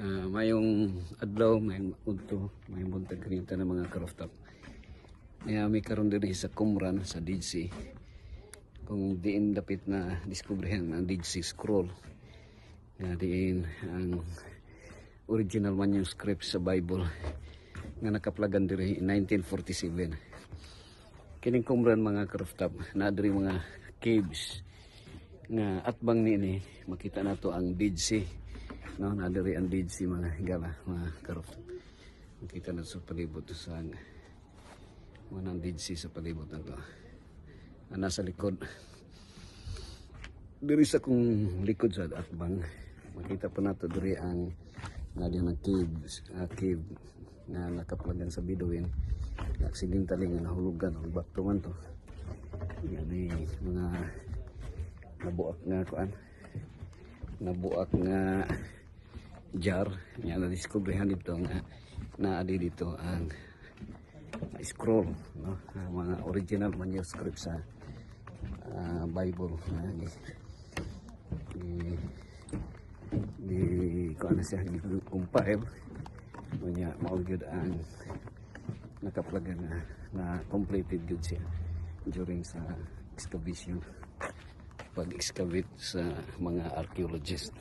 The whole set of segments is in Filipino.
Mayong adlaw, may udto, may buntag kanita ng mga karoftop. May karon diri sa Qumran sa Dead Sea. Kung diin dapit na diskubrehan ang Dead Sea Scroll. Nga diin ang original manuscript sa Bible nga nakaplagan diri in 1947. Kining Qumran mga karoftop, na diri mga caves nga atbang ni makita nato ang Dead Sea. No, nadiri ang Dead Sea mga higala, mga karoftop. Makita na sa palibot sa ng Dead Sea sa palibot na to. Nasa likod. Diri sa kung likod sa atbang, makita pa nato diri ang nadyan ng cave na nakaplagan sa Bedouin. Aksidentally nga nahulugan ang bakto man to. Yan ay mga nabuak nga kuan. Nabuak nga jar nga na-discoveryhan dito nga naadi dito ang scroll, no? Mga original manuscript sa Bible di kuan siya compile nya mao gyud ang nakaplagan na completed gyud siya during sa excavation, pag-excavate sa mga archaeologist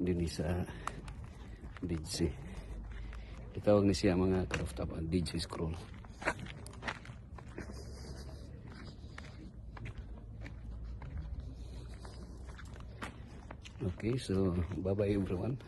din sa Dead Sea. Itawag ni siya mga karoftop ang Dead Sea Scroll. Okay, so bye bye everyone.